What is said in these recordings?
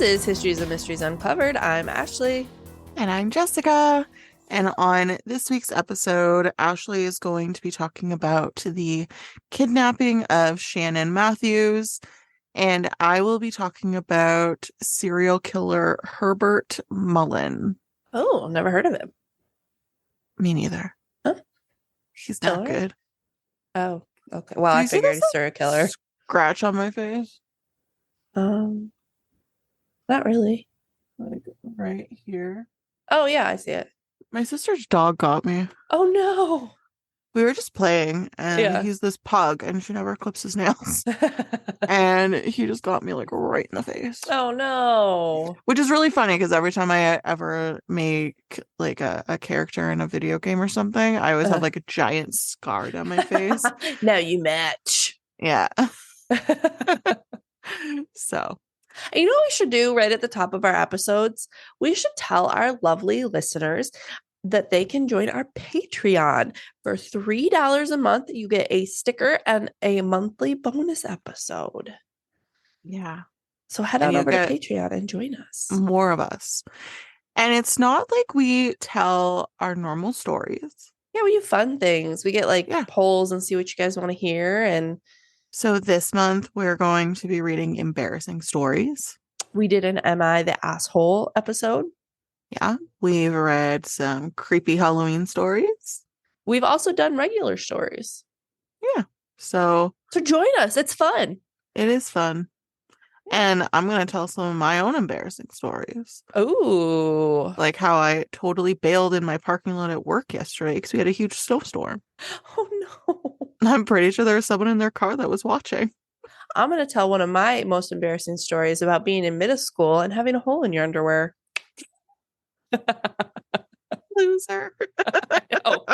is Histories and Mysteries Uncovered. I'm Ashley. And I'm Jessica. And on this week's episode, Ashley is going to be talking about the kidnapping of Shannon Matthews. And I will be talking about serial killer Herbert Mullin. Oh, never heard of him. Me neither. Huh? He's not good. Oh, okay. Well, I figured he's a serial killer. Scratch on my face? Not really. Like right here. Oh, yeah, I see it. My sister's dog got me. Oh, no. We were just playing, and he's this pug, and she never clips his nails. And he just got me like right in the face. Oh, no. Which is really funny because every time I ever make like a character in a video game or something, I always have like a giant scar down my face. Now you match. Yeah. So. And you know what we should do right at the top of our episodes? We should tell our lovely listeners that they can join our Patreon. For $3 a month. You get a sticker and a monthly bonus episode. Yeah. So head on over to Patreon and join us. More of us. And it's not like we tell our normal stories. Yeah, we do fun things. We get like polls and see what you guys want to hear. And so this month we're going to be reading embarrassing stories. We did an Am I the Asshole episode. Yeah, we've read some creepy Halloween stories. We've also done regular stories. Yeah. So join us. It's fun. It is fun. And I'm going to tell some of my own embarrassing stories. Oh. Like how I totally bailed in my parking lot at work yesterday because we had a huge snowstorm. Oh, no. I'm pretty sure there was someone in their car that was watching. I'm going to tell one of my most embarrassing stories about being in middle school and having a hole in your underwear. Loser. I know.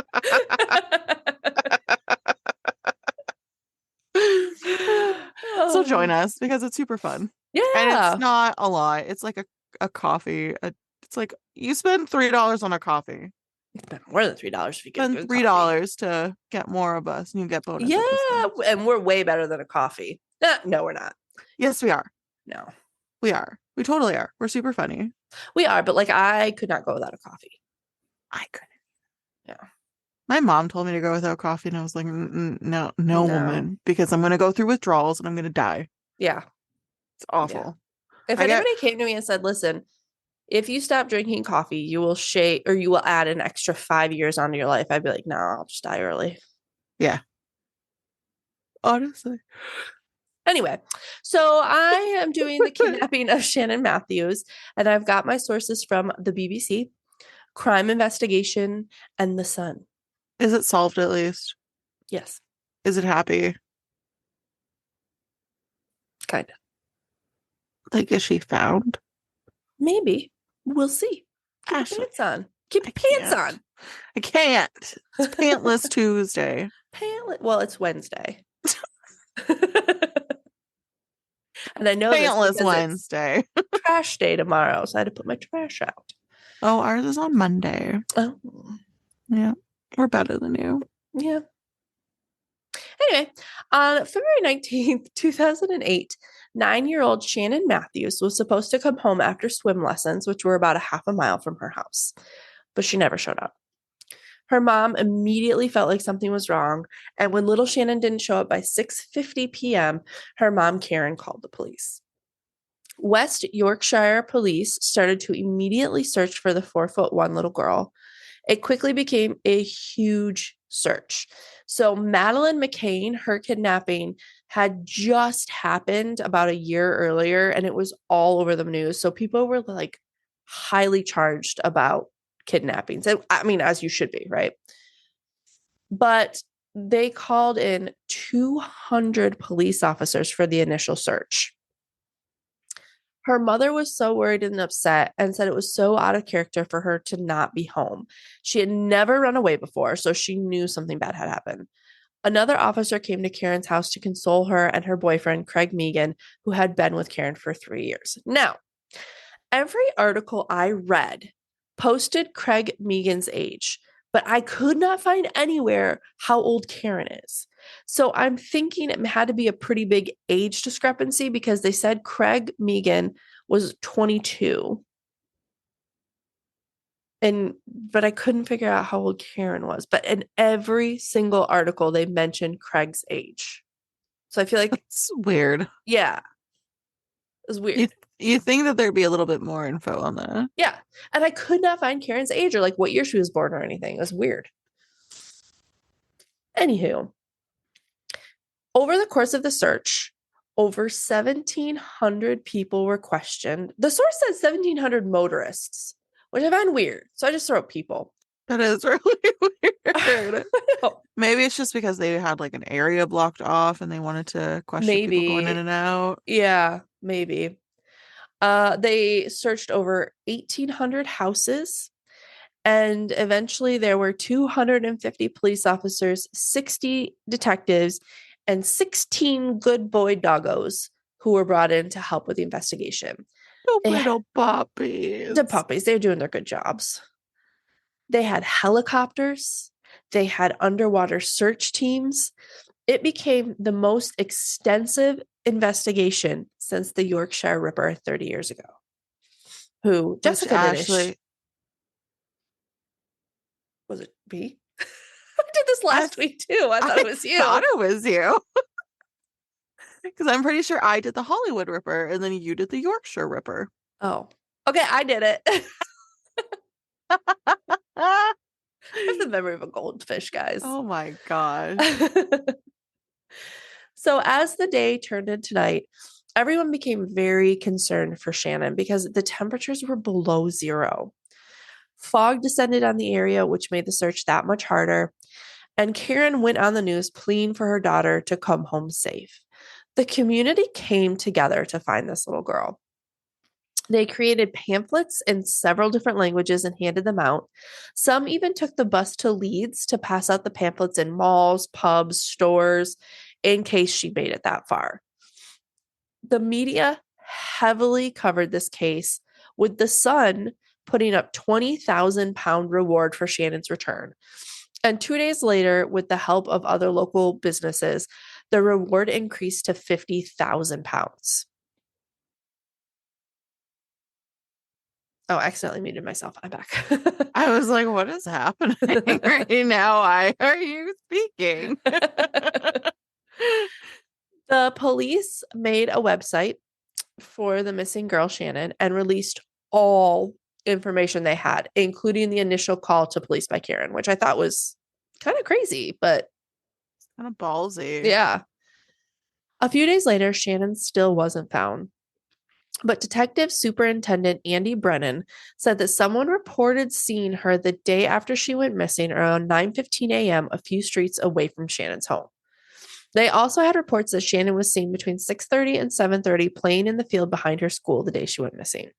So join us because it's super fun. Yeah. And it's not a lot. It's like a coffee. It's like you spend $3 on a coffee. You spend more than $3 if you get spend $3 to get more of us and you get bonus. Yeah. episodes. And we're way better than a coffee. No, we're not. Yes, we are. No. We are. We totally are. We're super funny. We are, but like I could not go without a coffee. I couldn't. Yeah. My mom told me to go without coffee and I was like, no, woman, because I'm going to go through withdrawals and I'm going to die. Yeah. It's awful. Yeah. If anybody came to me and said, listen, if you stop drinking coffee, you will add an extra 5 years onto your life. I'd be like, no, I'll just die early. Yeah. Honestly. Anyway, so I am doing the kidnapping of Shannon Matthews, and I've got my sources from the BBC, Crime Investigation, and The Sun. Is it solved at least? Yes. Is it happy? Kind of. Like, is she found? Maybe. We'll see. Keep your pants on. Keep your pants on. I can't. It's Pantless Tuesday. Well, it's Wednesday. And I know Pantless Wednesday. Trash day tomorrow, so I had to put my trash out. Oh, ours is on Monday. Oh. Yeah. We're better than you. Yeah. Anyway, on February 19th, 2008, 9-year-old Shannon Matthews was supposed to come home after swim lessons, which were about a half a mile from her house, but she never showed up. Her mom immediately felt like something was wrong, and when little Shannon didn't show up by 6:50 p.m., her mom, Karen, called the police. West Yorkshire police started to immediately search for the 4'1" little girl. It quickly became a huge search. So Madeleine McCann, her kidnapping had just happened about a year earlier, and it was all over the news. So people were like highly charged about kidnappings. I mean, as you should be, right? But they called in 200 police officers for the initial search. Her mother was so worried and upset and said it was so out of character for her to not be home. She had never run away before, so she knew something bad had happened. Another officer came to Karen's house to console her and her boyfriend, Craig Megan, who had been with Karen for 3 years. Now, every article I read posted Craig Megan's age, but I could not find anywhere how old Karen is. So I'm thinking it had to be a pretty big age discrepancy because they said Craig Megan was 22. But I couldn't figure out how old Karen was. But in every single article, they mentioned Craig's age. So I feel like, It's weird. yeah, it was You weird. you think that there'd be a little bit more info on that. Yeah. And I could not find Karen's age or like what year she was born or anything. It was weird. Anywho, over the course of the search, over 1,700 people were questioned. The source said 1,700 motorists, which I found weird. So I just wrote people. That is really weird. Maybe it's just because they had like an area blocked off and they wanted to question people going in Maybe. and out. Yeah, maybe. They searched over 1,800 houses, and eventually there were 250 police officers, 60 detectives, and 16 good boy doggos who were brought in to help with the investigation. The They, little puppies. the puppies, they're doing their good jobs. They had helicopters, they had underwater search teams. It became the most extensive investigation since the Yorkshire Ripper 30 years ago. Who Which Jessica Dinish. actually, Was it me? I did this last week too. I thought it was you. Thought it was you. Because I'm pretty sure I did the Hollywood Ripper and then you did the Yorkshire Ripper. Oh, okay. I did it. I have the memory of a goldfish, guys. Oh my gosh. So as the day turned into night, everyone became very concerned for Shannon because the temperatures were below zero. Fog descended on the area, which made the search that much harder. And Karen went on the news pleading for her daughter to come home safe. The community came together to find this little girl. They created pamphlets in several different languages and handed them out. Some even took the bus to Leeds to pass out the pamphlets in malls, pubs, stores, in case she made it that far. The media heavily covered this case, with The Sun putting up £20,000 reward for Shannon's return. And 2 days later, with the help of other local businesses, the reward increased to £50,000. Oh, I accidentally muted myself. I'm back. I was like, what is happening right now? Why are you speaking? The police made a website for the missing girl, Shannon, and released all information they had, including the initial call to police by Karen, which I thought was kind of crazy, but Kind of ballsy. yeah. A few days later, Shannon still wasn't found. But Detective Superintendent Andy Brennan said that someone reported seeing her the day after she went missing around 9:15 a.m. a few streets away from Shannon's home. They also had reports that Shannon was seen between 6:30 and 7:30 playing in the field behind her school the day she went missing.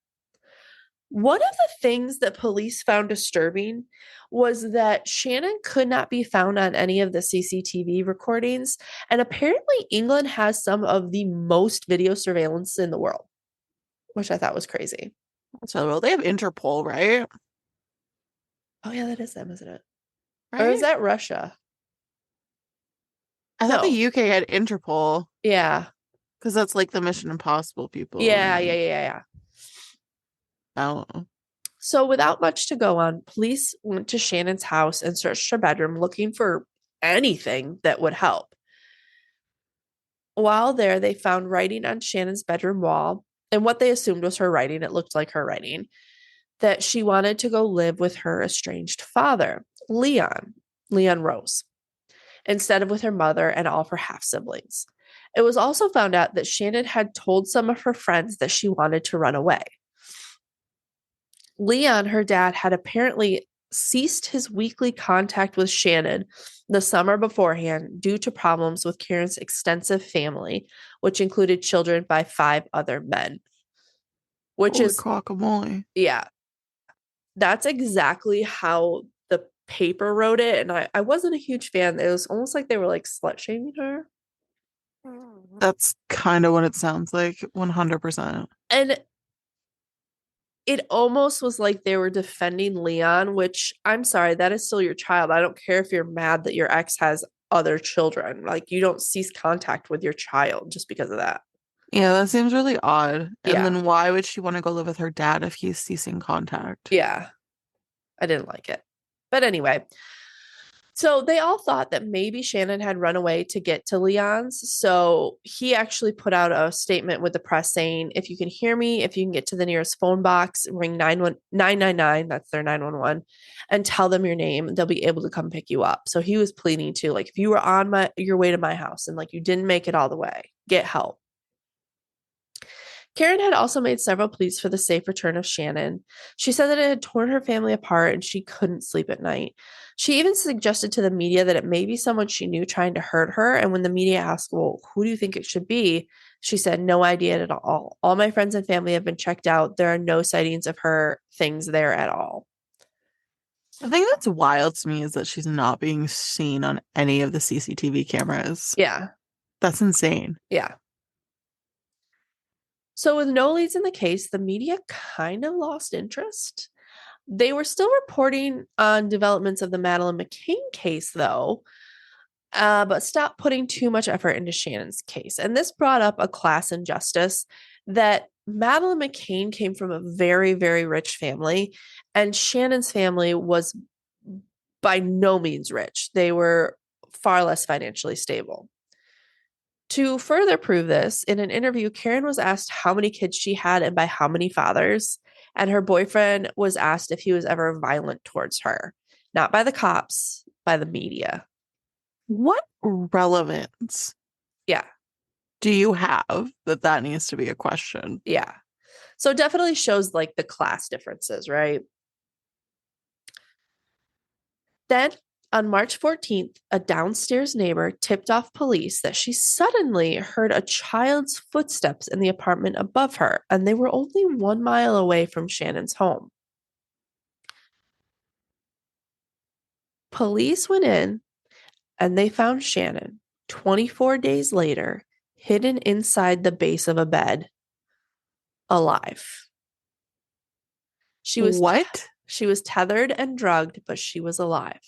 One of the things that police found disturbing was that Shannon could not be found on any of the CCTV recordings, and apparently England has some of the most video surveillance in the world, which I thought was crazy. So, well, they have Interpol, right? Oh, yeah, that is them, isn't it? Right? Or is that Russia? I thought No. the UK had Interpol Yeah. because that's like the Mission Impossible people. Yeah. I don't know. So, without much to go on, police went to Shannon's house and searched her bedroom looking for anything that would help. While there, they found writing on Shannon's bedroom wall, and what they assumed was her writing. It looked like her writing, that she wanted to go live with her estranged father, Leon Rose, instead of with her mother and all of her half siblings. It was also found out that Shannon had told some of her friends that she wanted to run away. Leon, her dad, had apparently ceased his weekly contact with Shannon the summer beforehand due to problems with Karen's extensive family, which included children by 5 other men. Which Holy is guacamole. Yeah, that's exactly how the paper wrote it. And I wasn't a huge fan. It was almost like they were like slut shaming her. That's kind of what it sounds like, 100%. And it almost was like they were defending Leon, which I'm sorry, that is still your child. I don't care if you're mad that your ex has other children. Like, you don't cease contact with your child just because of that. Yeah, that seems really odd. And Yeah. then why would she want to go live with her dad if he's ceasing contact? Yeah. I didn't like it. But anyway, so they all thought that maybe Shannon had run away to get to Leon's. So he actually put out a statement with the press saying, if you can hear me, if you can get to the nearest phone box, ring 999, that's their 911, and tell them your name, they'll be able to come pick you up. So he was pleading to, like, if you were on your way to my house and like you didn't make it all the way, get help. Karen had also made several pleas for the safe return of Shannon. She said that it had torn her family apart and she couldn't sleep at night. She even suggested to the media that it may be someone she knew trying to hurt her. And when the media asked, well, who do you think it should be? She said, no idea at all. All my friends and family have been checked out. There are no sightings of her things there at all. The thing that's wild to me is that she's not being seen on any of the CCTV cameras. Yeah. That's insane. Yeah. So, with no leads in the case, the media kind of lost interest. They were still reporting on developments of the Madeleine McCann case, though, but stopped putting too much effort into Shannon's case. And this brought up a class injustice that Madeleine McCann came from a very, very rich family, and Shannon's family was by no means rich. They were far less financially stable. To further prove this, in an interview, Karen was asked how many kids she had and by how many fathers. And her boyfriend was asked if he was ever violent towards her. Not by the cops, by the media. What relevance Yeah. do you have that needs to be a question? Yeah. So it definitely shows like the class differences, right? Then on March 14th, a downstairs neighbor tipped off police that she suddenly heard a child's footsteps in the apartment above her, and they were only 1 mile away from Shannon's home. Police went in and they found Shannon 24 days later, hidden inside the base of a bed, alive. She was What? she was tethered and drugged, but she was alive.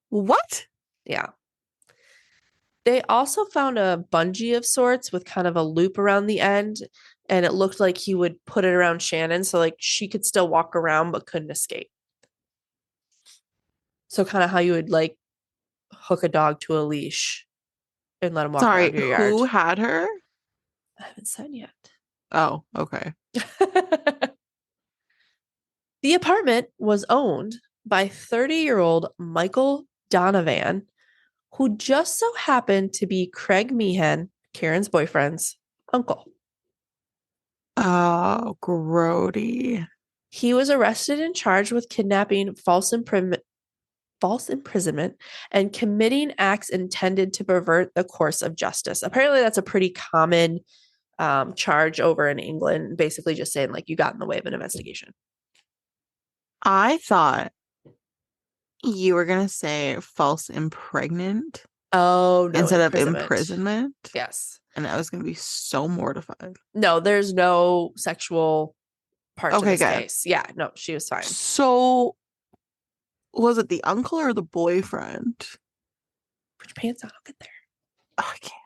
What? Yeah. They also found a bungee of sorts with kind of a loop around the end, and it looked like he would put it around Shannon so like she could still walk around but couldn't escape. So kind of how you would like hook a dog to a leash and let him walk Sorry, around your yard. who had her? I haven't said yet. Oh, okay. The apartment was owned by 30-year-old Michael Donovan, who just so happened to be Craig Meehan, Karen's boyfriend's uncle. Oh, grody. He was arrested and charged with kidnapping, false imprisonment, and committing acts intended to pervert the course of justice. Apparently, that's a pretty common charge over in England, basically just saying like you got in the way of an investigation. I thought you were gonna say false impregnant Oh, no, instead of imprisonment. imprisonment. Yes. And I was gonna be so mortified. No, there's no sexual part to Okay, this good. case. Yeah, no, she was fine. So was it the uncle or the boyfriend? Put your pants on, I'll get Oh, I can't.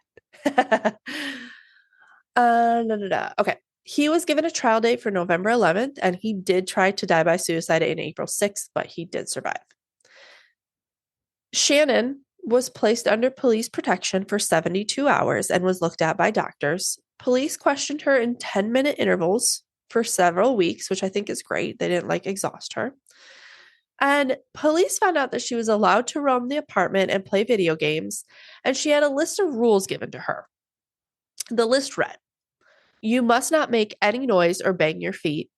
there. No. Okay. He was given a trial date for November 11th, and he did try to die by suicide in April 6th, but he did survive. Shannon was placed under police protection for 72 hours and was looked at by doctors. Police questioned her in 10-minute intervals for several weeks, which I think is great. They didn't like exhaust her. And police found out that she was allowed to roam the apartment and play video games, and she had a list of rules given to her. The list read, you must not make any noise or bang your feet.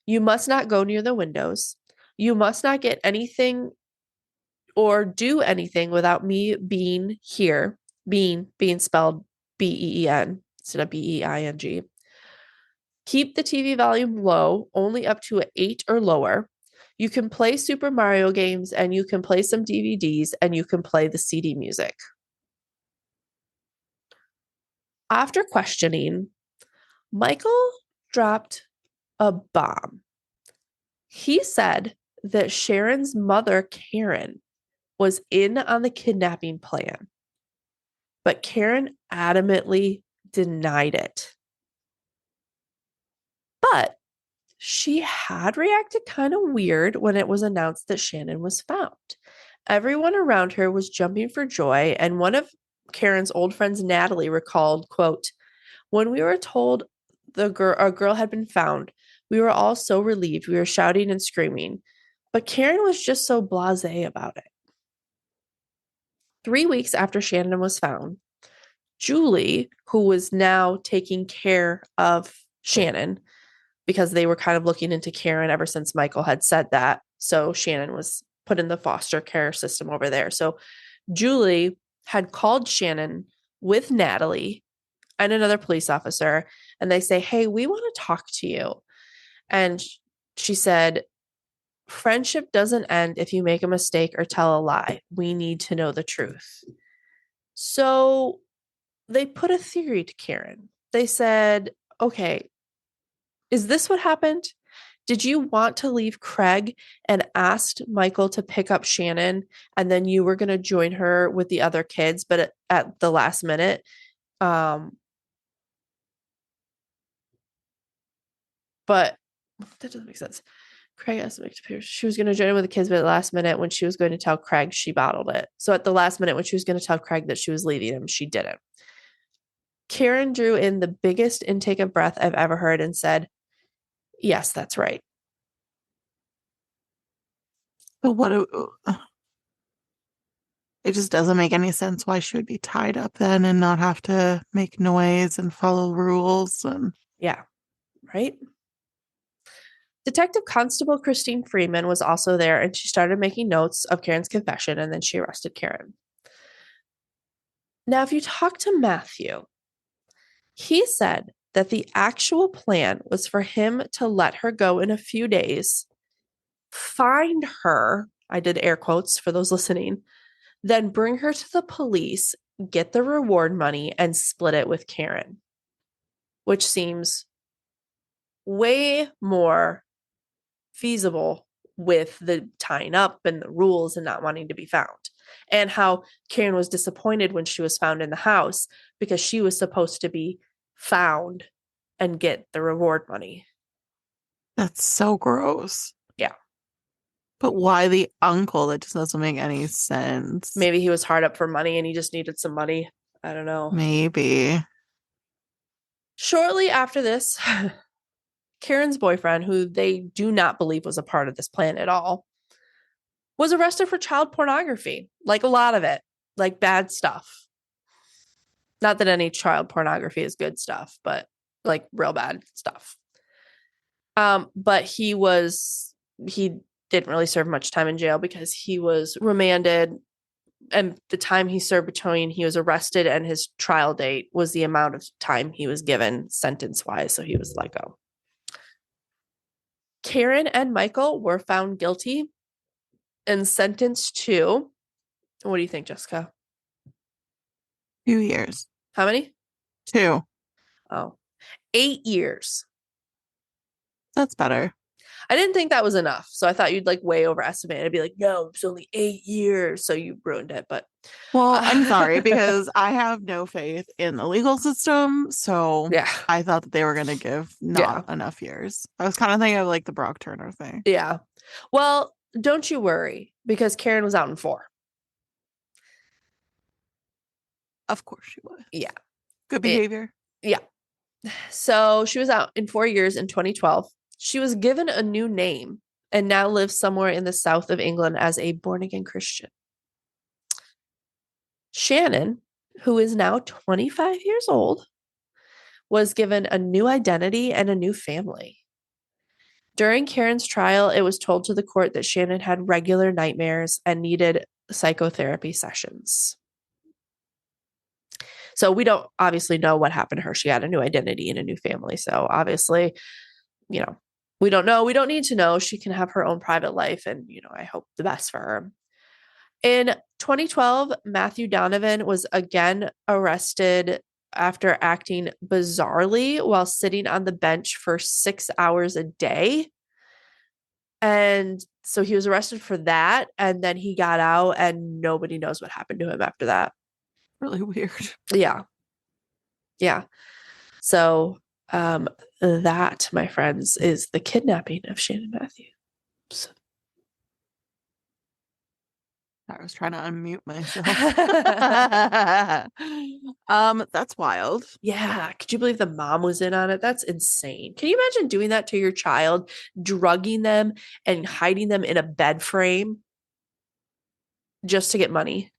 You must not go near the windows. You must not get anything or do anything without me being here. Being spelled BEEN instead of BEING. Keep the TV volume low, only up to an 8 or lower. You can play Super Mario games and you can play some DVDs and you can play the CD music. After questioning, Michael dropped a bomb. He said that Sharon's mother, Karen, was in on the kidnapping plan, but Karen adamantly denied it. But she had reacted kind of weird when it was announced that Shannon was found. Everyone around her was jumping for joy, and one of Karen's old friends, Natalie, recalled, quote, when we were told a girl had been found, we were all so relieved. We were shouting and screaming. But Karen was just so blasé about it. 3 weeks after Shannon was found, Julie, who was now taking care of Shannon, because they were kind of looking into Karen ever since Michael had said that. So Shannon was put in the foster care system over there. So Julie had called Shannon with Natalie and another police officer, and they say, hey, we want to talk to you. And she said, friendship doesn't end if you make a mistake or tell a lie. We need to know the truth. So they put a theory to Karen. They said, okay, is this what happened? Did you want to leave Craig and asked Michael to pick up Shannon, and then you were going to join her with the other kids, but at the last minute? But that doesn't make sense. Craig asked me to appear. She was going to join in with the kids, but at the last minute, when she was going to tell Craig, she bottled it. So at the last minute, when she was going to tell Craig that she was leaving him, she didn't. Karen drew in the biggest intake of breath I've ever heard and said, yes, that's right. But it just doesn't make any sense why she would be tied up then and not have to make noise and follow rules. And yeah, right? Detective Constable Christine Freeman was also there, and she started making notes of Karen's confession, and then she arrested Karen. Now, if you talk to Matthew, he said that the actual plan was for him to let her go in a few days, find her, I did air quotes for those listening, then bring her to the police, get the reward money, and split it with Karen, which seems way more feasible with the tying up and the rules and not wanting to be found. And how Karen was disappointed when she was found in the house because she was supposed to be found and get the reward money. that's so gross. Yeah. But why the uncle? That just doesn't make any sense. Maybe he was hard up for money and he just needed some money. I don't know. Maybe. Shortly after this, Karen's boyfriend, who they do not believe was a part of this plan at all, was arrested for child pornography. Like a lot of it, like bad stuff. Not that any child pornography is good stuff, but like real bad stuff. But he didn't really serve much time in jail because he was remanded, and the time he served between he was arrested and his trial date was the amount of time he was given sentence-wise, so he was let go. Karen and Michael were found guilty and sentenced to, what do you think, Jessica? 2 years. How many? 2. Oh, 8 years. That's better. I didn't think that was enough, so I thought you'd like way overestimate it. I'd be like, no, it's only 8 years, so you ruined it. But well, I'm sorry because I have no faith in the legal system, so yeah, I thought that they were going to give not enough years. I was kind of thinking of like the Brock Turner thing. Yeah. Well, don't you worry because Karen was out in 4. Of course she was. Yeah. Good behavior. Yeah. So she was out in 4 years in 2012. She was given a new name and now lives somewhere in the south of England as a born-again Christian. Shannon, who is now 25 years old, was given a new identity and a new family. During Karen's trial, it was told to the court that Shannon had regular nightmares and needed psychotherapy sessions. So we don't obviously know what happened to her. She had a new identity and a new family. So obviously, we don't know. We don't need to know. She can have her own private life. And, I hope the best for her. In 2012, Matthew Donovan was again arrested after acting bizarrely while sitting on the bench for 6 hours a day. And so he was arrested for that. And then he got out and nobody knows what happened to him after that. Really weird. Yeah. Yeah. So Um, that, my friends, is the kidnapping of Shannon Matthews. I was trying to unmute myself. That's wild. Yeah, could you believe the mom was in on it? That's insane. Can you imagine doing that to your child, drugging them and hiding them in a bed frame just to get money?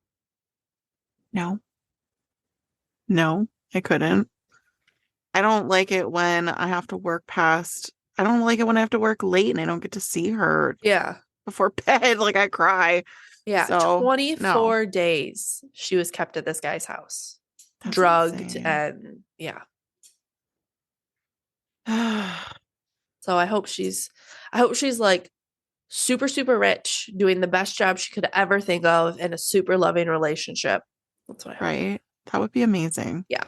No. No, I couldn't. I don't like it when I have to work past. I don't like it when I have to work late and I don't get to see her Yeah. before bed. Like I cry. Yeah, So, no, 24 days she was kept at this guy's house, that's drugged, insane. and yeah. So I hope she's like super, super rich, doing the best job she could ever think of in a super loving relationship. That's what I hope. Right? That would be amazing. Yeah.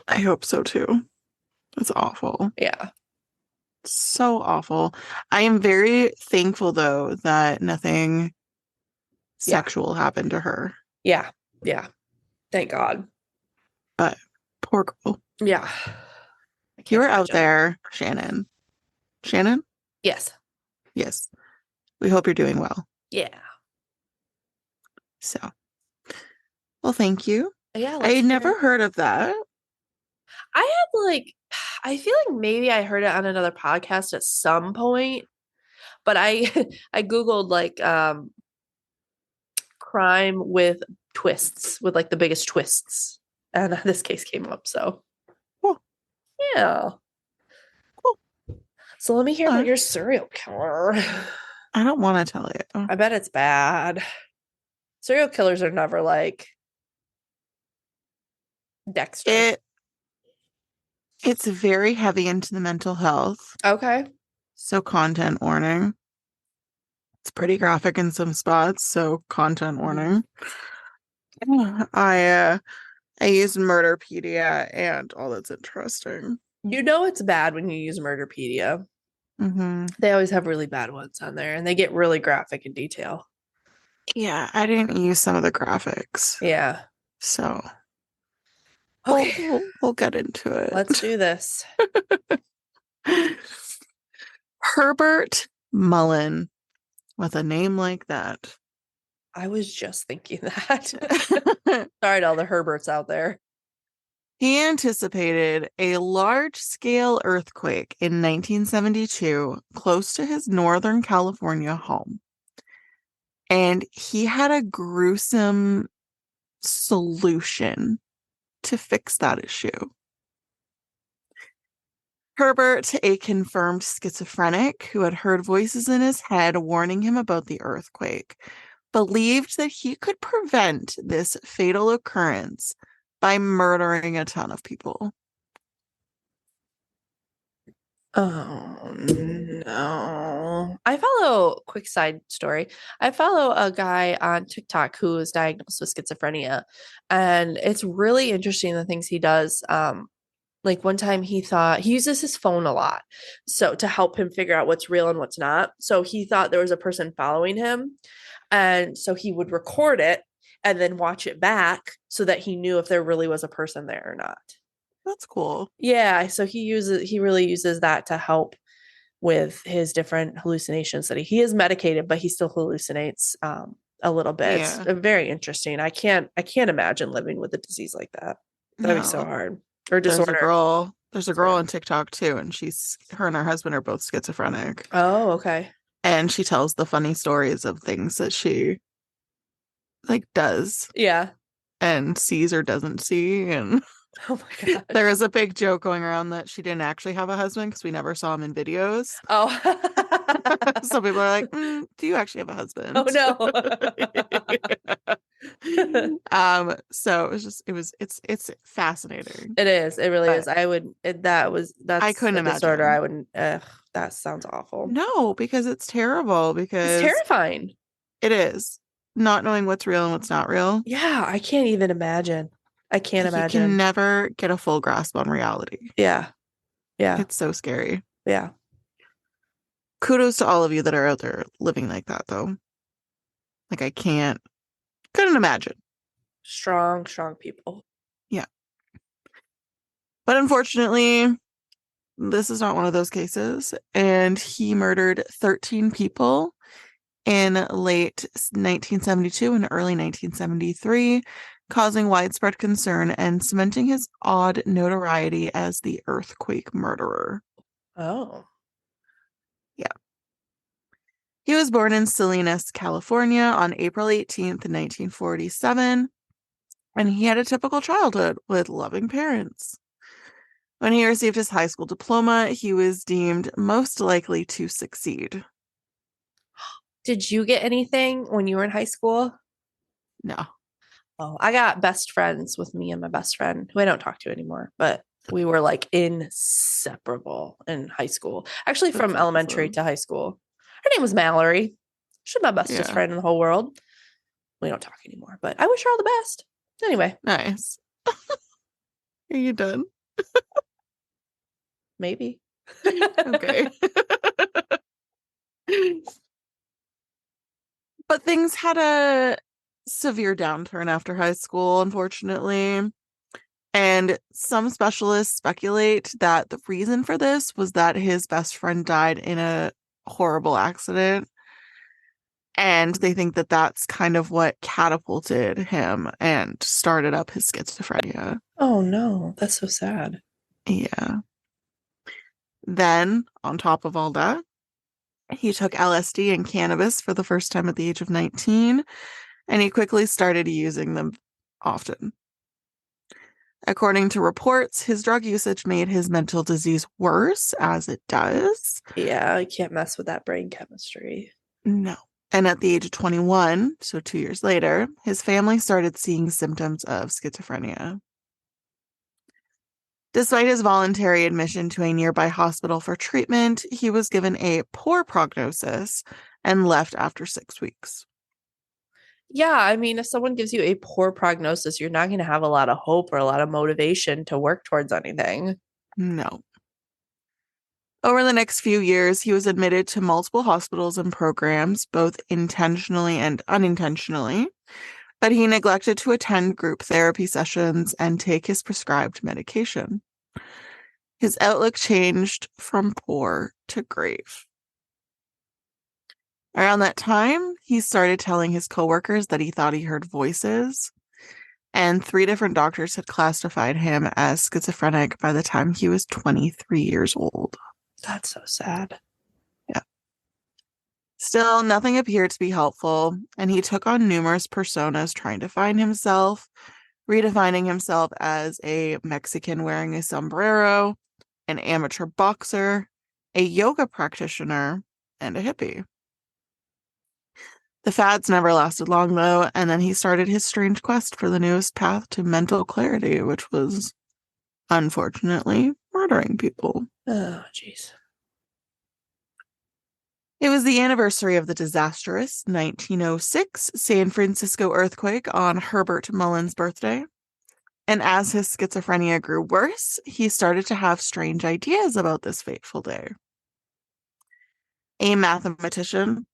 I hope so too. It's awful. Yeah. So awful. I am very thankful though that nothing Yeah. sexual happened to her. Yeah. Yeah. Thank God. But poor girl. Yeah. I You can't were out imagine. there, Shannon. Shannon? Yes. Yes. We hope you're doing well. Yeah. So, well, thank you. Yeah. I Let's had hear. never heard of that. I had like, I feel like maybe I heard it on another podcast at some point, but I I googled like crime with twists, with like the biggest twists, and this case came up. So Cool. yeah. Cool. So let me hear All about right. your serial killer. I don't want to tell you. I bet it's bad. Serial killers are never like Dexter. It's very heavy into the mental health. Okay. So content warning. It's pretty graphic in some spots, so content warning. I use Murderpedia and all that's interesting. You know it's bad when you use Murderpedia. Mm-hmm. They always have really bad ones on there, and they get really graphic in detail. Yeah, I didn't use some of the graphics, Yeah. so Okay. we'll get into it. Let's do this. Herbert Mullin, with a name like that. I was just thinking that. Sorry to all the Herberts out there. He anticipated a large-scale earthquake in 1972 close to his Northern California home. And he had a gruesome solution to fix that issue. Herbert, a confirmed schizophrenic who had heard voices in his head warning him about the earthquake, believed that he could prevent this fatal occurrence by murdering a ton of people. Oh no. Quick side story. I follow a guy on TikTok who is diagnosed with schizophrenia, and it's really interesting the things he does. Like one time he thought he uses his phone a lot. So to help him figure out what's real and what's not. So he thought there was a person following him. And so he would record it and then watch it back so that he knew if there really was a person there or not. That's cool. Yeah, so he really uses that to help with his different hallucinations that he is medicated, but he still hallucinates a little bit. It's Yeah. very interesting. I can't imagine living with a disease like that. That'd be so No. hard. Or There's a disorder. girl on TikTok too, and her and her husband are both schizophrenic. Oh, okay. And she tells the funny stories of things that she like does Yeah. and sees or doesn't see. And Oh my god. there is a big joke going around that she didn't actually have a husband because we never saw him in videos. Oh. So people are like, do you actually have a husband? Oh no. So it's fascinating. It is. It really But is. That's I couldn't a disorder. imagine. I wouldn't that sounds awful. No, because it's terrible It's because terrifying. it is not knowing what's real and what's not real. Yeah, I can't even imagine. I can't You imagine. can never get a full grasp on reality. Yeah. Yeah. It's so scary. Yeah. Kudos to all of you that are out there living like that, though. Like, couldn't imagine. Strong people. Yeah. But unfortunately, this is not one of those cases, and he murdered 13 people in late 1972 and early 1973, causing widespread concern and cementing his odd notoriety as the earthquake murderer. Oh. Yeah. He was born in Salinas, California on April 18th, 1947, and he had a typical childhood with loving parents. When he received his high school diploma, he was deemed most likely to succeed. Did you get anything when you were in high school? No. Oh, I got best friends with me and my best friend, who I don't talk to anymore, but we were like inseparable in high school. Actually, from That's elementary awesome. to high school. Her name was Mallory. She's my bestest Yeah. friend in the whole world. We don't talk anymore, but I wish her all the best. Anyway, Nice. Are you done? maybe. Okay. But things had a severe downturn after high school, unfortunately. And some specialists speculate that the reason for this was that his best friend died in a horrible accident. And they think that that's kind of what catapulted him and started up his schizophrenia. Oh no, that's so sad. Yeah. Then, on top of all that, he took LSD and cannabis for the first time at the age of 19, and he quickly started using them often. According to reports, his drug usage made his mental disease worse, as it does. Yeah, I can't mess with that brain chemistry. No. And at the age of 21, so 2 years later, his family started seeing symptoms of schizophrenia. Despite his voluntary admission to a nearby hospital for treatment, he was given a poor prognosis and left after 6 weeks. Yeah, I mean, if someone gives you a poor prognosis, you're not going to have a lot of hope or a lot of motivation to work towards anything. No. Over the next few years, he was admitted to multiple hospitals and programs, both intentionally and unintentionally, but he neglected to attend group therapy sessions and take his prescribed medication. His outlook changed from poor to grave. Around that time, he started telling his coworkers that he thought he heard voices, and 3 different doctors had classified him as schizophrenic by the time he was 23 years old. That's so sad. Yeah. Still, nothing appeared to be helpful, and he took on numerous personas trying to find himself, redefining himself as a Mexican wearing a sombrero, an amateur boxer, a yoga practitioner, and a hippie. The fads never lasted long, though, and then he started his strange quest for the newest path to mental clarity, which was, unfortunately, murdering people. Oh, jeez. It was the anniversary of the disastrous 1906 San Francisco earthquake on Herbert Mullin's birthday. And as his schizophrenia grew worse, he started to have strange ideas about this fateful day. A mathematician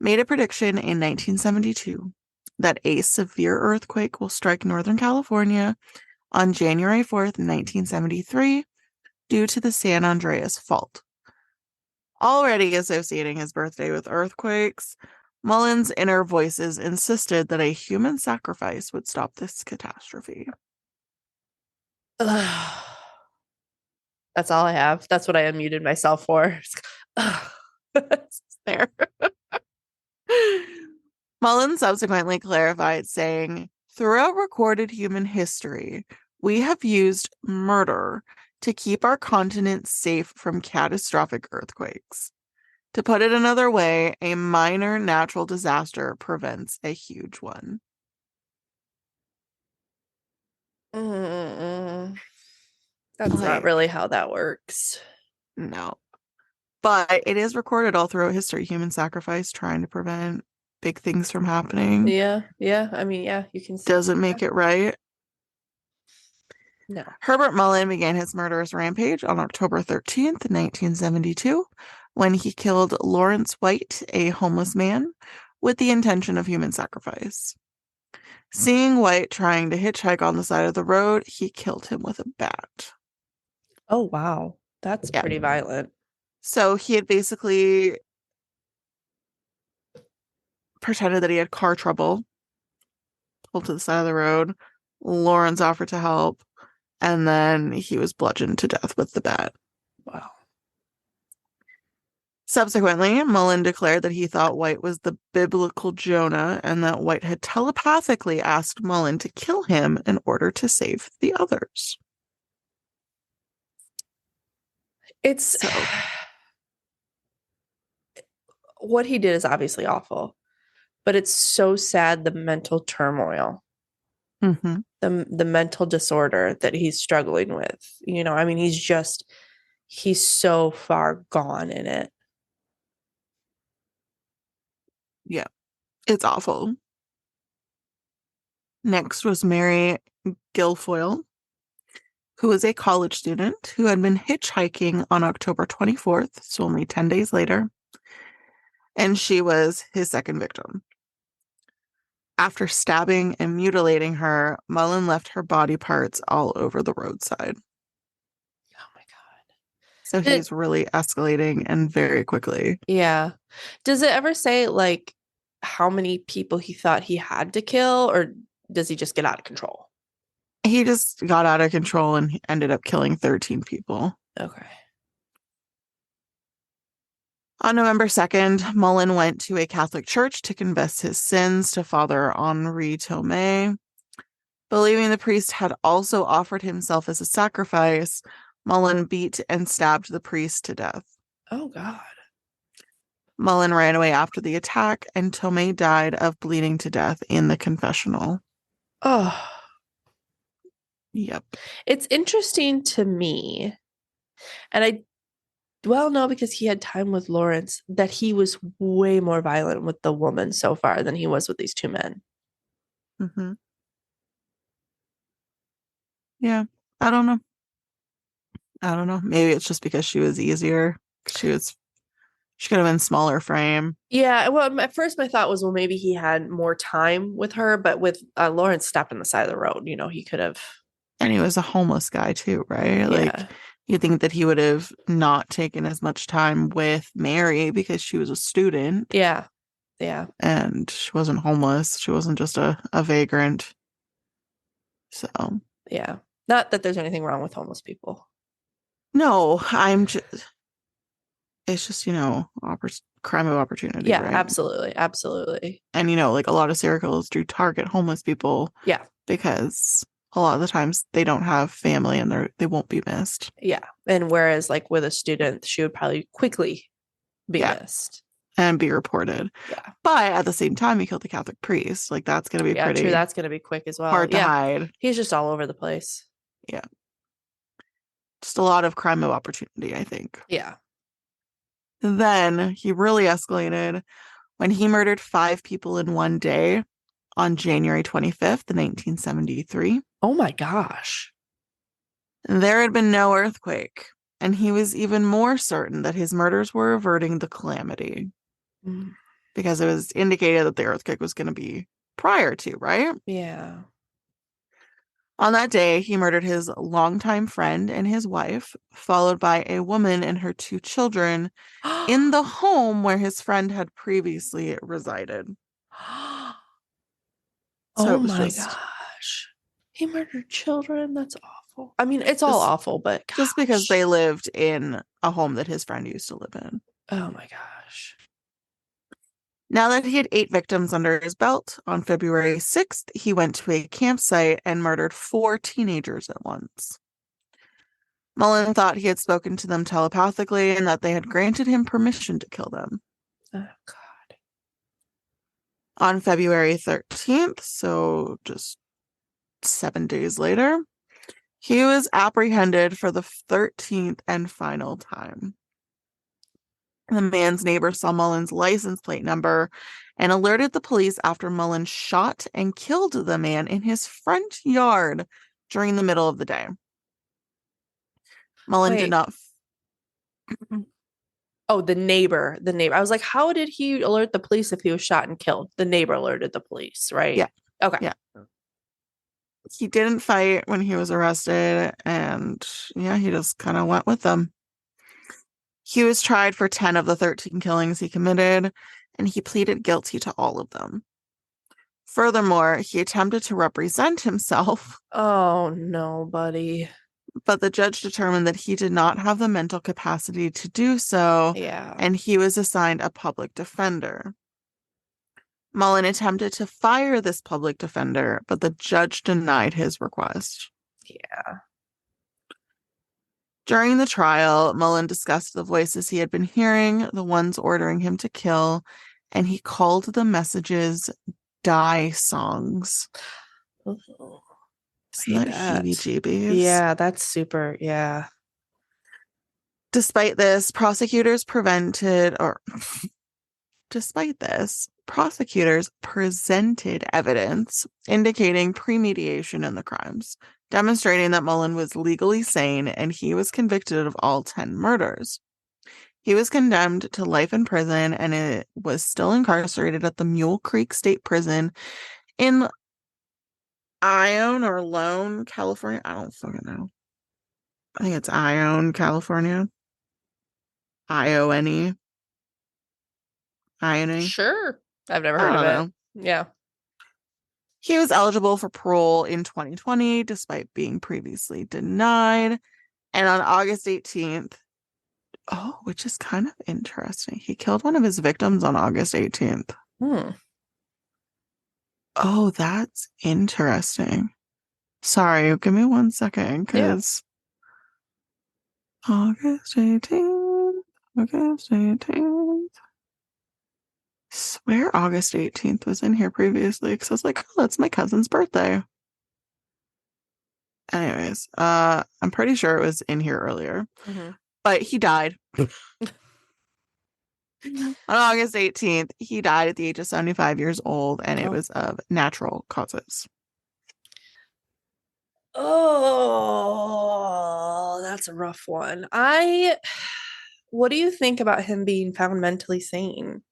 made a prediction in 1972 that a severe earthquake will strike Northern California on January 4th, 1973, due to the San Andreas Fault. Already associating his birthday with earthquakes, Mullin's inner voices insisted that a human sacrifice would stop this catastrophe. Ugh. That's all I have. That's what I unmuted myself for. There. Mullin subsequently clarified, saying, "Throughout recorded human history, we have used murder to keep our continent safe from catastrophic earthquakes. To put it another way, a minor natural disaster prevents a huge one." That's not Like, really how that works. no. But it is recorded all throughout history, human sacrifice trying to prevent big things from happening. Yeah, yeah. I mean, yeah, you can see. Doesn't make it right. No. Herbert Mullin began his murderous rampage on October 13th, 1972, when he killed Lawrence White, a homeless man, with the intention of human sacrifice. Seeing White trying to hitchhike on the side of the road, he killed him with a bat. Oh, wow. That's Yeah. pretty violent. So he had basically pretended that he had car trouble, pulled to the side of the road. Lawrence offered to help, and then he was bludgeoned to death with the bat. Wow. Subsequently, Mullin declared that he thought White was the biblical Jonah and that White had telepathically asked Mullin to kill him in order to save the others. It's So, what he did is obviously awful, but it's so sad the mental turmoil, mhm, the mental disorder that he's struggling with. I mean, he's so far gone in it. yeah, it's awful. Next was Mary Guilfoyle, who was a college student who had been hitchhiking on October 24th, so only 10 days later, and she was his second victim. After stabbing and mutilating her, Mullin left her body parts all over the roadside. Oh my God. So Did, he's really escalating and very quickly. yeah. Does it ever say like how many people he thought he had to kill, or does he just get out of control? He just got out of control and he ended up killing 13 people. Okay. On November 2nd, Mullin went to a Catholic church to confess his sins to Father Henri Tomei. Believing the priest had also offered himself as a sacrifice, Mullin beat and stabbed the priest to death. Oh God. Mullin ran away after the attack, and Tomei died of bleeding to death in the confessional. Oh, Yep. it's interesting to me, and no, because he had time with Lawrence, that he was way more violent with the woman so far than he was with these two men. Mm-hmm. Yeah. I don't know. I don't know. Maybe it's just because she was easier. She could have been smaller frame. Yeah, well, at first my thought was, well, maybe he had more time with her, but with Lawrence stopped on the side of the road, he could have. And he was a homeless guy too, right? Like Yeah, you'd think that he would have not taken as much time with Mary because she was a student yeah, yeah, and she wasn't homeless. She wasn't just a vagrant. So yeah. Not that there's anything wrong with homeless people. no, it's just, crime of opportunity, Yeah, right? absolutely, absolutely. And like a lot of serial killers do target homeless people Yeah, because a lot of the times they don't have family and they won't be missed. yeah. And whereas, like with a student, she would probably quickly be Yeah, missed. and be reported. Yeah, But at the same time, he killed the Catholic priest. Like that's going to be yeah. True, pretty that's gonna be quick as well. hard to Yeah, hide. he's just all over the place. Yeah. Just a lot of crime of opportunity, I think. Yeah. Then he really escalated when he murdered 5 people in one day on January 25th, 1973. Oh my gosh. There had been no earthquake, and he was even more certain that his murders were averting the calamity Mm, because it was indicated that the earthquake was going to be prior to, right? yeah. On that day, he murdered his longtime friend and his wife, followed by a woman and her 2 children in the home where his friend had previously resided. So Oh it was my just gosh. He murdered children. That's awful. I mean, it's all just awful, but just because they gosh. lived in a home that his friend used to live in. Oh my gosh. Now that he had 8 victims under his belt, on February 6th, he went to a campsite and murdered 4 teenagers at once. Mullin thought he had spoken to them telepathically and that they had granted him permission to kill them. Oh God. On February 13th, so just 7 days later, he was apprehended for the 13th and final time. The man's neighbor saw Mullin's license plate number and alerted the police after Mullin shot and killed the man in his front yard during the middle of the day. Mullin did Wait. not. Oh, the neighbor. The neighbor. I was like, how did he alert the police if he was shot and killed? The neighbor alerted the police, right? Yeah. Okay. Yeah. He didn't fight when he was arrested, and yeah, he just kind of went with them. He was tried for 10 of the 13 killings he committed, and he pleaded guilty to all of them. Furthermore, he attempted to represent himself, Oh no, buddy. but the judge determined that he did not have the mental capacity to do so, Yeah. and he was assigned a public defender. Mullin attempted to fire this public defender, but the judge denied his request. Yeah. During the trial, Mullin discussed the voices he had been hearing, the ones ordering him to kill, and he called the messages die songs. Ooh, I Isn't hate that that. heebie-jeebies? Yeah, that's super. Yeah. Despite this, prosecutors presented evidence indicating premeditation in the crimes, demonstrating that Mullin was legally sane and he was convicted of all 10 murders. He was condemned to life in prison and it was still incarcerated at the Mule Creek State Prison in Ione or Lone, California. I don't fucking know. I think it's Ione, California. Ione. Ione. Sure. I've never I heard of don't it. know. Yeah. He was eligible for parole in 2020 despite being previously denied. And on August 18th, oh, which is kind of interesting. He killed one of his victims on August 18th. Hmm. Oh, that's interesting. Sorry, give me one second, Yeah. because August 18th, August 18th. Swear August 18th was in here previously, because I was like, oh, that's my cousin's birthday. Anyways, I'm pretty sure it was in here earlier, Hmm. but he died. On August 18th, he died at the age of 75 years old, and it Oh. was of natural causes. Oh, that's a rough one. What do you think about him being found mentally sane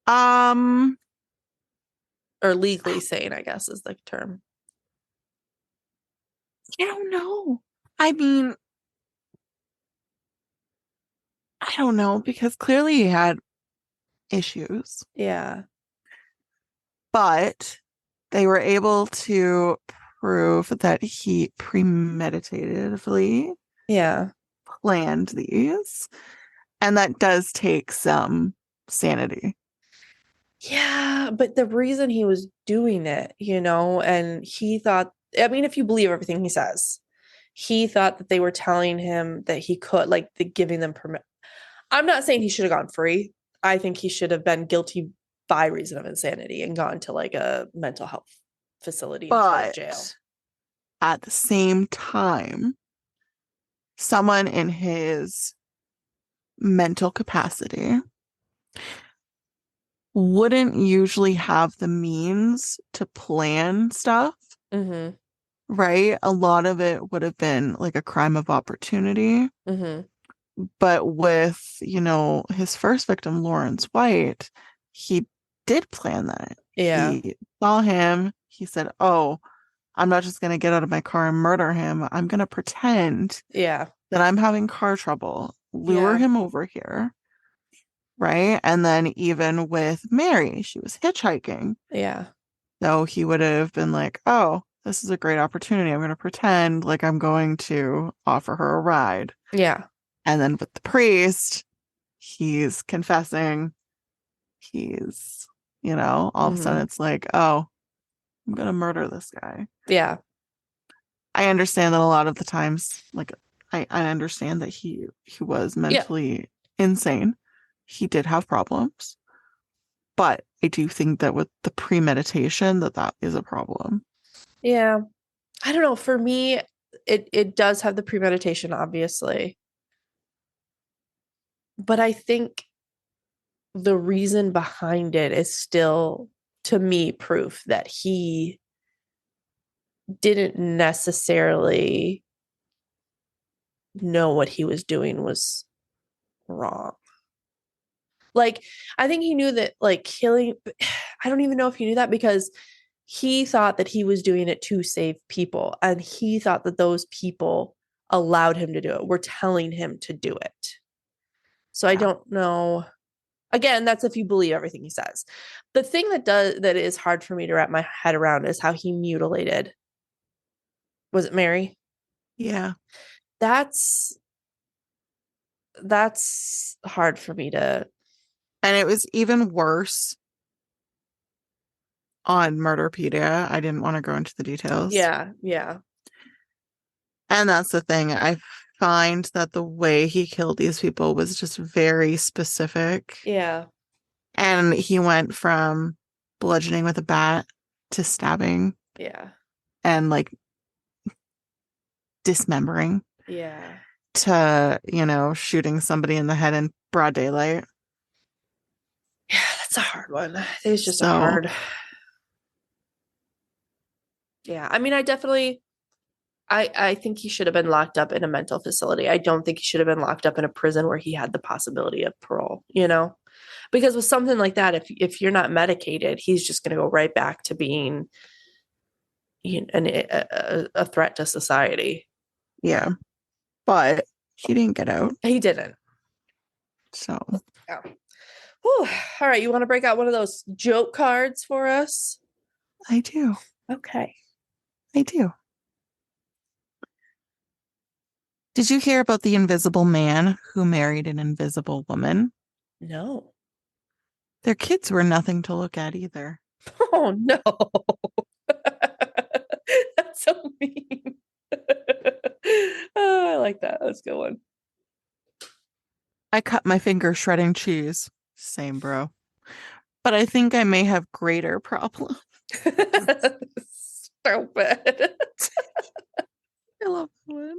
Um, or legally sane, I guess is the term. I don't know. I mean, I don't know because clearly he had issues, Yeah. but they were able to prove that he premeditatively Yeah. planned these, and that does take some sanity. Yeah, but the reason he was doing it, and he thought, I mean, if you believe everything he says, he thought that they were telling him that he could, like, giving them permit. I'm not saying he should have gone free. I think he should have been guilty by reason of insanity and gone to like a mental health facility instead of jail. But at the same time, someone in his mental capacity wouldn't usually have the means to plan stuff, Mm-hmm. right? A lot of it would have been like a crime of opportunity. Mm-hmm. But with, his first victim, Lawrence White, he did plan that. Yeah. He saw him. He said, oh, I'm not just going to get out of my car and murder him. I'm going to pretend Yeah. that I'm having car trouble, lure Yeah. him over here. Right. And then even with Mary, she was hitchhiking. Yeah. So he would have been like, oh, this is a great opportunity. I'm going to pretend like I'm going to offer her a ride. Yeah. And then with the priest, he's confessing. He's, all of a sudden Mm-hmm. it's like, oh, I'm going to murder this guy. Yeah. I understand that a lot of the times, like, I understand that he was Yeah. mentally insane. He did have problems. But I do think that with the premeditation, that is a problem. Yeah. I don't know. For me, it does have the premeditation, obviously. But I think the reason behind it is still, to me, proof that he didn't necessarily know what he was doing was wrong. Like, I think he knew that, like, killing, I don't even know if he knew that because he thought that he was doing it to save people. And he thought that those people allowed him to do it, were telling him to do it. So I Yeah. don't know. Again, that's if you believe everything he says. The thing that is hard for me to wrap my head around is how he mutilated. Was it Mary? Yeah. That's that's hard for me to. And it was even worse on Murderpedia. I didn't want to go into the details. Yeah, yeah, And that's the thing. I find that the way he killed these people was just very specific. yeah, And he went from bludgeoning with a bat to stabbing yeah, and like dismembering yeah. to, shooting somebody in the head in broad daylight. Yeah, that's a hard one. It's just a So, hard. Yeah, I mean, I think he should have been locked up in a mental facility. I don't think he should have been locked up in a prison where he had the possibility of parole, Because with something like that, if you're not medicated, he's just going to go right back to being a threat to society. yeah. But he didn't get out. He didn't. So, Oh. Whew. All right, you want to break out one of those joke cards for us? I do. Okay. I do. Did you hear about the invisible man who married an invisible woman? No. Their kids were nothing to look at either. Oh no. That's so mean. Oh, I like that. That's a good one. I cut my finger shredding cheese. Same, bro. But I think I may have greater problems. Stupid. I love one.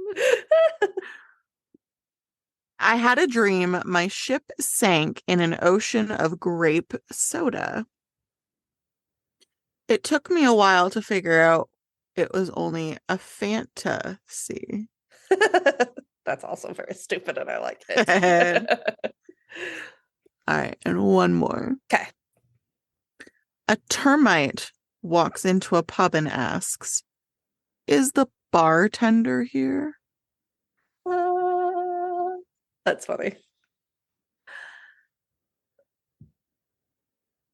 I had a dream my ship sank in an ocean of grape soda. It took me a while to figure out it was only a fantasy. That's also very stupid, and I like All it. right, and one more. Okay. A termite walks into a pub and asks, "Is the bartender here?" That's funny.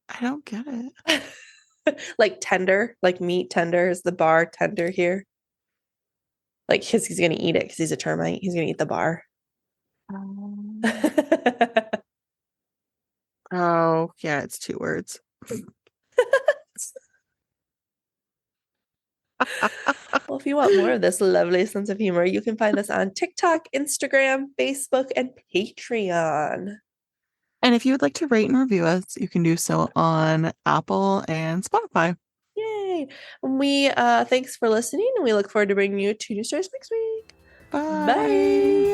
I don't get it. Like tender, like meat tender is the bar tender here. Like he's gonna eat it because he's a termite. He's gonna eat the bar. Oh, yeah, it's 2 words. Well, if you want more of this lovely sense of humor, you can find us on TikTok, Instagram, Facebook, and Patreon. And if you would like to rate and review us, you can do so on Apple and Spotify. Yay! We thanks for listening, and we look forward to bringing you 2 new stories next week. Bye. Bye.